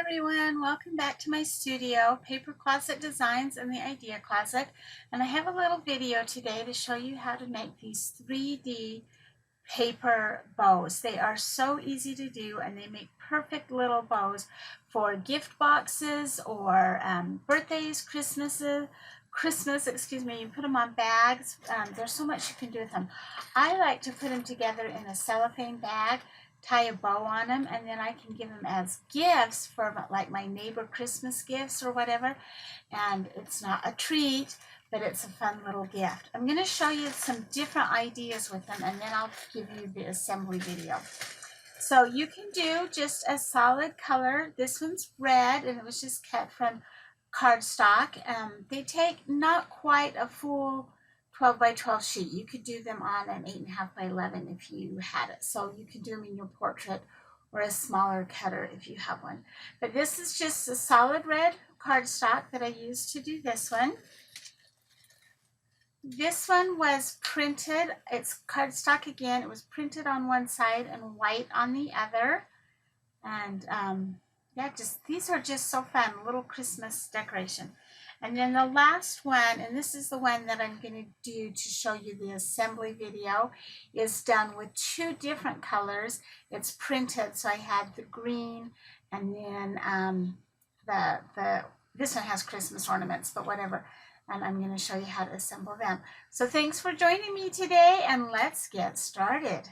everyone, welcome back to my studio, Paper Closet Designs in the Idea Closet, and I have a little video today to show you how to make these 3D paper bows. They are so easy to do and they make perfect little bows for gift boxes or birthdays, Christmas, excuse me. You put them on bags. There's so much you can do with them. I like to put them together in a cellophane bag, tie a bow on them, and then I can give them as gifts for like my neighbor Christmas gifts or whatever. And it's not a treat, but it's a fun little gift. I'm going to show you some different ideas with them, and then I'll give you the assembly video. So you can do just a solid color. This one's red, and it was just cut from cardstock. They take not quite a full 12 by 12 sheet. You could do them on an 8.5 by 11 if you had it. So you could do them in your portrait or a smaller cutter if you have one. But this is just a solid red cardstock that I used to do this one. This one was printed. It's cardstock again. It was printed on one side and white on the other. And yeah, these are just so fun, little Christmas decoration. And then the last one, and this is the one that I'm going to do to show you the assembly video, is done with two different colors. It's printed, so I had the green, and then this one has Christmas ornaments, but whatever. And I'm going to show you how to assemble them. So thanks for joining me today, and let's get started.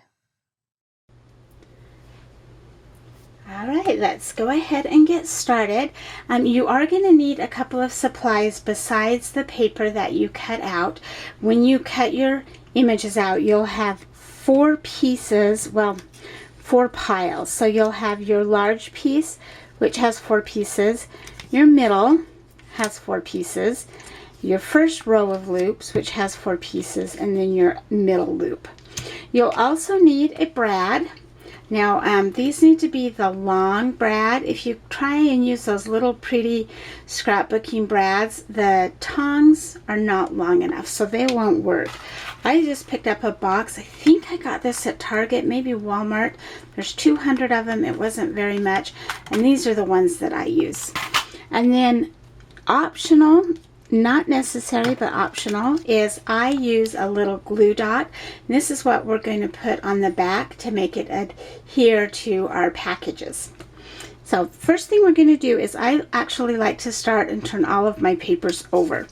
All right, let's go ahead and get started. You are going to need a couple of supplies besides the paper that you cut out. When you cut your images out, you'll have four pieces, well, 4 piles. So you'll have your large piece, which has 4 pieces. Your middle has 4 pieces. Your first row of loops, which has 4 pieces, and then your middle loop. You'll also need a brad. Now, these need to be the long brad. If you try and use those little pretty scrapbooking brads, the tongs are not long enough, so they won't work. I just picked up a box. I think I got this at Target, maybe Walmart. There's 200 of them. It wasn't very much, and these are the ones that I use. And then optional, not necessary, but optional, is I use a little glue dot. And this is what we're going to put on the back to make it adhere to our packages. So first thing we're going to do is I actually like to start and turn all of my papers over.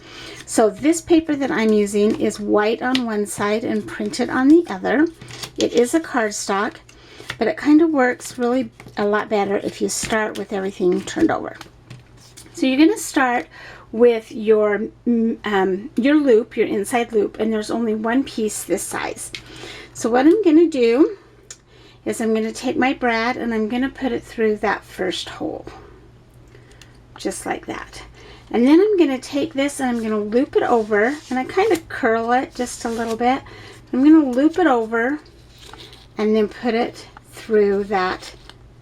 So this paper that I'm using is white on one side and printed on the other. It is a cardstock, but it kind of works really a lot better if you start with everything turned over. So you're going to start with your loop, your inside loop, and there's only one piece this size. So what I'm going to do is I'm going to take my brad and I'm going to put it through that first hole, just like that. And then I'm going to take this and I'm going to loop it over, and I kind of curl it just a little bit. I'm going to loop it over and then put it through the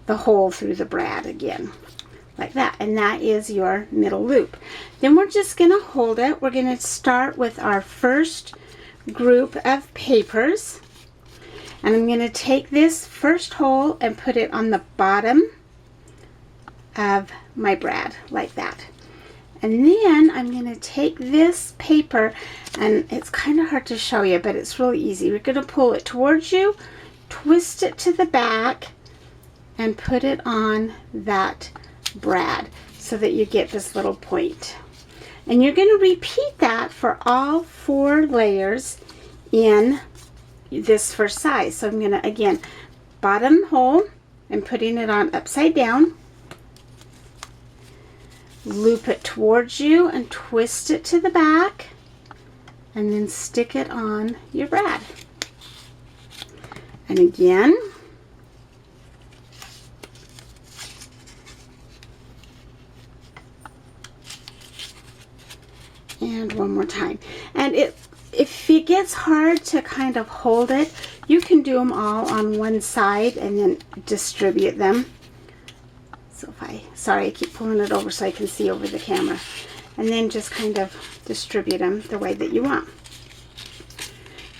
hole through the brad again, like that. And that is your middle loop. Then we're just going to hold it. We're going to start with our first group of papers, and I'm going to take this first hole and put it on the bottom of my brad, like that. And then I'm going to take this paper, and it's kind of hard to show you, but it's really easy. We're going to pull it towards you, twist it to the back, and put it on that brad so that you get this little point. And you're going to repeat that for all 4 layers in this first size. So I'm going to, again, bottom hole and putting it on upside down, loop it towards you and twist it to the back, and then stick it on your brad. And again, and one more time. And if it gets hard to kind of hold it, you can do them all on one side and then distribute them. So sorry, I keep pulling it over so I can see over the camera. And then just kind of distribute them the way that you want.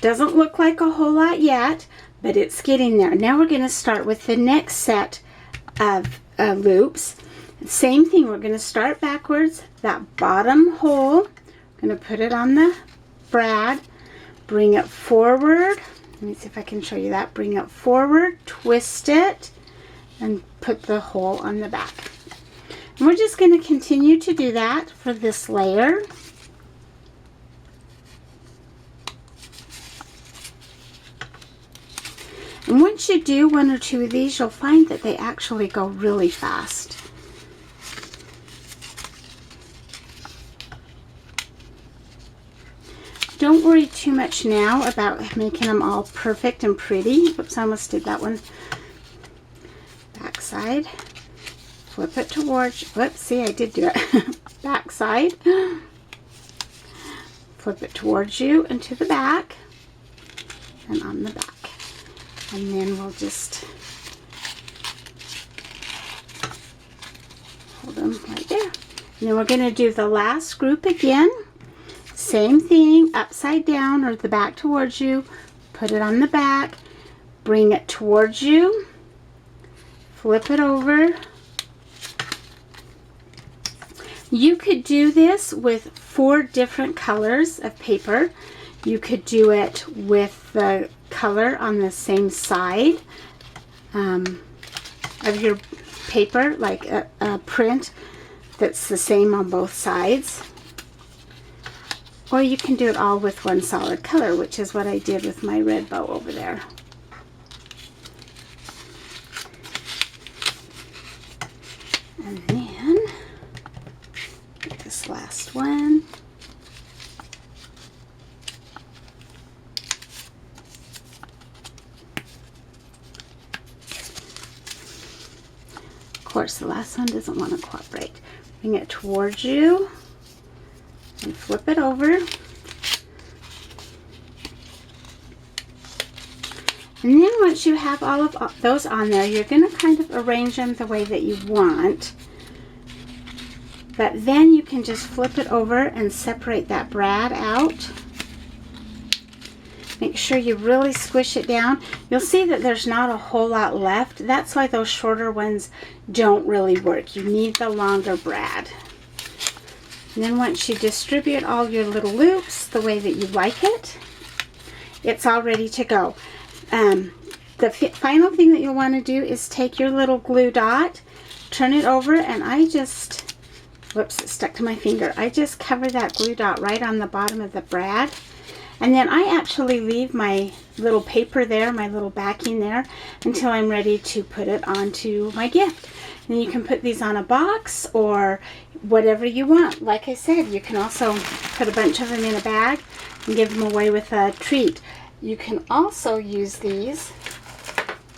Doesn't look like a whole lot yet, but it's getting there. Now we're going to start with the next set of loops. Same thing, we're going to start backwards. That bottom hole, I'm going to put it on the brad, bring it forward. Let me see if I can show you that. Bring it forward, twist it, and put the hole on the back. And we're just going to continue to do that for this layer. And once you do one or two of these, you'll find that they actually go really fast. Don't worry too much now about making them all perfect and pretty. Oops, I almost did that one. Back side. Flip it towards, whoops, see, I did do it. Back side. Flip it towards you and to the back. And on the back. And then we'll just hold them right there. And then we're going to do the last group again. Same thing, upside down or the back towards you. Put it on the back. Bring it towards you. Flip it over. You could do this with 4 different colors of paper. You could do it with the color on the same side of your paper, like a print that's the same on both sides. Or you can do it all with one solid color, which is what I did with my red bow over there. And then this last one. Of course, the last one doesn't want to cooperate. Bring it towards you and flip it over. And then once you have all of those on there, you're going to kind of arrange them the way that you want. But then you can just flip it over and separate that brad out. Make sure you really squish it down. You'll see that there's not a whole lot left. That's why those shorter ones don't really work. You need the longer brad. And then once you distribute all your little loops the way that you like it, it's all ready to go. The final thing that you'll want to do is take your little glue dot, turn it over, and I just, whoops, it stuck to my finger. I just cover that glue dot right on the bottom of the brad. And then I actually leave my little paper there, my little backing there, until I'm ready to put it onto my gift. And you can put these on a box or whatever you want. Like I said, you can also put a bunch of them in a bag and give them away with a treat. You can also use these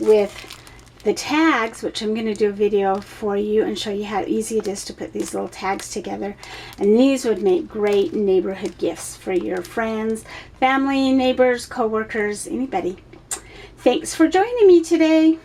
with the tags, which I'm going to do a video for you and show you how easy it is to put these little tags together. And these would make great neighborhood gifts for your friends, family, neighbors, co-workers, anybody. Thanks for joining me today.